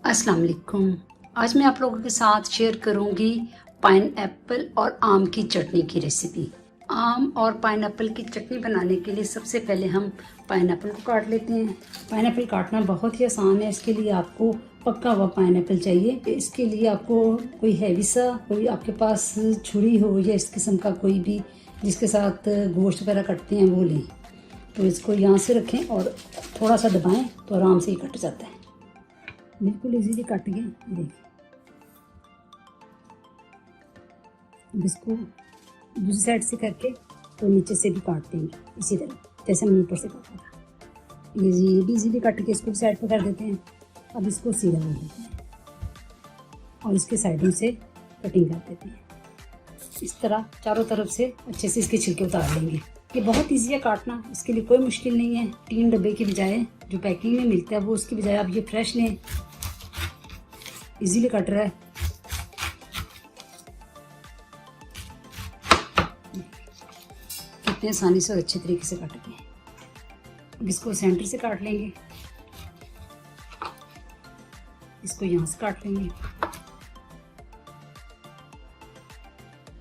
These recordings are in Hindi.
अस्सलाम वालेकुम। आज मैं आप लोगों के साथ शेयर करूंगी पाइनएप्पल और आम की चटनी की रेसिपी। आम और पाइनएप्पल की चटनी बनाने के लिए सबसे पहले हम पाइनएप्पल को काट लेते हैं। पाइनएप्पल काटना बहुत ही आसान है। इसके लिए आपको पका हुआ पाइनएप्पल चाहिए। इसके लिए आपको कोई हैवी सा, कोई आपके पास छुरी हो या इस किस्म का कोई भी जिसके साथ गोश्त वगैरह कटते हैं वो लें। तो इसको यहाँ से रखें और थोड़ा सा दबाएं तो आराम से ही कट जाता है। बिल्कुल इजीली कट गए। देखिए, अब इसको दूसरी साइड से करके तो नीचे से भी काट देंगे इसी तरह जैसे हमने ऊपर से काटा था। ये भी इजीली कट के इसको भी साइड पर कर देते हैं। अब इसको सीधा कर देते हैं और इसके साइडों से कटिंग कर देते हैं। इस तरह चारों तरफ से अच्छे से इसके छिलके उतार लेंगे। ये बहुत ईजी है काटना, इसके लिए कोई मुश्किल नहीं है। 3 डब्बे की बजाय जो पैकिंग में मिलता है वो उसकी बजाय आप ये फ्रेश लें। इजीली कट रहा है। कितने आसानी से और अच्छे तरीके से कट गए। अब इसको सेंटर से काट लेंगे, इसको यहाँ से काट लेंगे।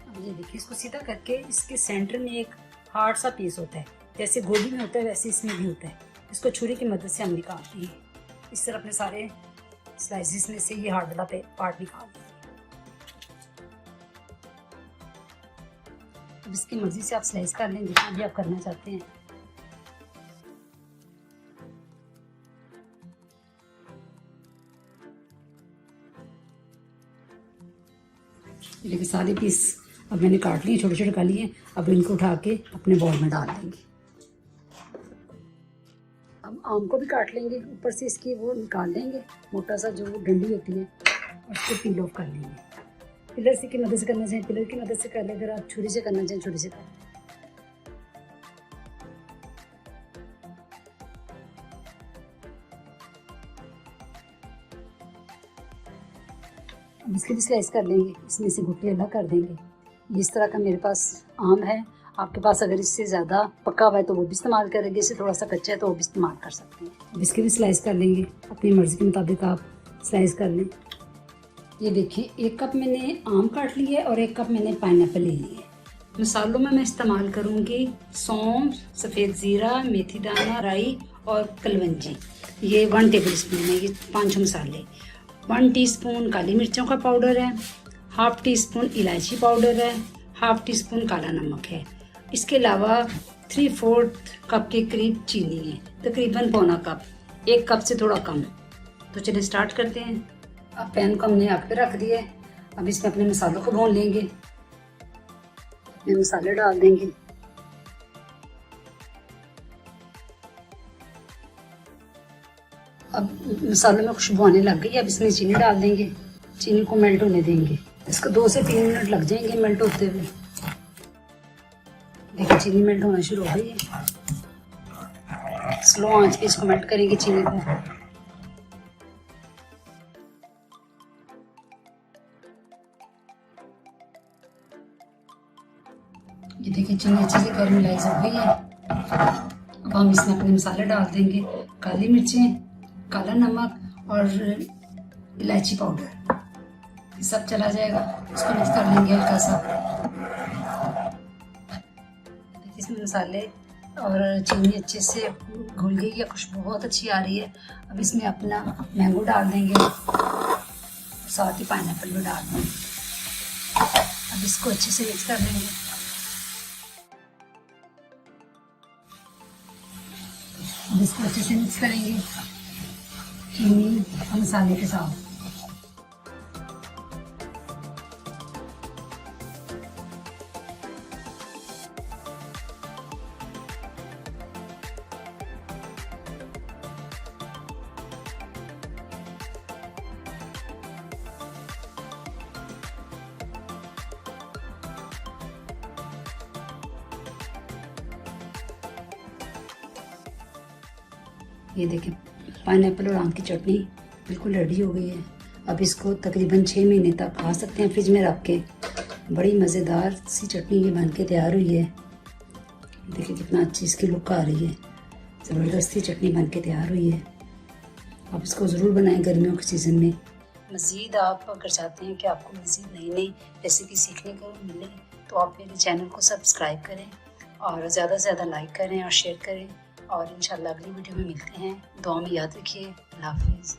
अब ये देखिए, इसको सीधा करके इसके सेंटर में एक हार्ड सा पीस होता है, जैसे गोभी में होता है वैसे इसमें भी होता है। इसको छुरी की मदद से हम निकालते हैं। इस तरह अपने सारे स्लाइसिस में से ये हार्ड वाला पार्ट निकाल देंगे। अब इसकी मर्जी से आप स्लाइस कर लें जितना भी आप करना चाहते हैं। देखिए, सारे पीस अब मैंने काट लिए, छोटे छोटे कर लिए। अब इनको उठा के अपने बाउल में डाल देंगे। अब आम को भी काट लेंगे, ऊपर से इसकी वो निकाल लेंगे, मोटा सा जो डंडी होती है, और उसको पील ऑफ कर लेंगे। पिलर से की मदद से करना चाहिए, पिलर की मदद से कर ले। अगर आप छुरी से करना चाहें छुरी से कर लें। अब इसके भी स्लाइस कर लेंगे, इसमें से गुठली अलग कर देंगे। इस तरह का मेरे पास आम है। आपके पास अगर इससे ज़्यादा पका हुआ है तो वो भी इस्तेमाल करेंगे, इससे थोड़ा सा कच्चा है तो वो भी इस्तेमाल कर सकते हैं। अब इसके भी स्लाइस कर लेंगे, अपनी मर्ज़ी के मुताबिक आप स्लाइस कर लें। ये देखिए, 1 कप मैंने आम काट लिया है और 1 कप मैंने पाइनएप्पल ले लिया है। मसालों में मैं इस्तेमाल करूँगी सौंफ, सफ़ेद ज़ीरा, मेथी दाना, राई और कलवंजी। ये 1 टेबल स्पून है। ये 5 मसाले। 1 टीस्पून काली मिर्चों का पाउडर है, ½ टीस्पून इलायची पाउडर है, ½ टीस्पून काला नमक है। इसके अलावा 3/4 कप के करीब चीनी है, तकरीबन पौना कप, 1 कप से थोड़ा कम। तो चलिए स्टार्ट करते हैं। अब पैन को हमने आग पे रख दिया है। अब इसमें अपने मसालों को भून लेंगे। अपने मसाले डाल देंगे। अब मसालों में खुशबू आने लग गई है। अब इसमें चीनी डाल देंगे। चीनी को मेल्ट होने देंगे। इसको 2 से 3 मिनट लग जाएंगे मेल्ट होते हुए। देखिए, चीनी मेल्ट होना शुरू हो गई है। स्लो आंच पे इसको मेल्ट करेंगे चीनी को। ये देखिए, चीनी अच्छे से कैरमलाइज हो गई है। अब हम इसमें अपने मसाले डाल देंगे। काली मिर्चें, काला नमक और इलायची पाउडर, ये सब चला जाएगा। इसको मिक्स कर लेंगे हल्का सा। इसमें मसाले और चीनी अच्छे से घुल गई है, खुशबू बहुत अच्छी आ रही है। अब इसमें अपना मैंगो डाल देंगे, साथ ही पाइनएप्पल भी डाल देंगे। अब इसको अच्छे से मिक्स कर लेंगे। अब इसको अच्छे से मिक्स करेंगे चीनी और मसाले के साथ। ये देखिए, पाइनएप्पल और आम की चटनी बिल्कुल रेडी हो गई है। अब इसको तकरीबन 6 महीने तक खा सकते हैं फ्रिज में रख के। बड़ी मज़ेदार सी चटनी ये बन के तैयार हुई है। देखिए कितना अच्छी इसकी लुक आ रही है। ज़बरदस्त सी चटनी बन के तैयार हुई है। आप इसको ज़रूर बनाएं गर्मियों के सीज़न में। मज़ीद आप अगर चाहते हैं कि आपको मज़ीद नई नई रेसिपी सीखने को मिले तो आप मेरे चैनल को सब्सक्राइब करें और ज़्यादा से ज़्यादा लाइक करें और शेयर करें, और इंशाल्लाह अगली वीडियो में मिलते हैं। दुआ में याद रखिए। अल्लाह हाफ़िज़।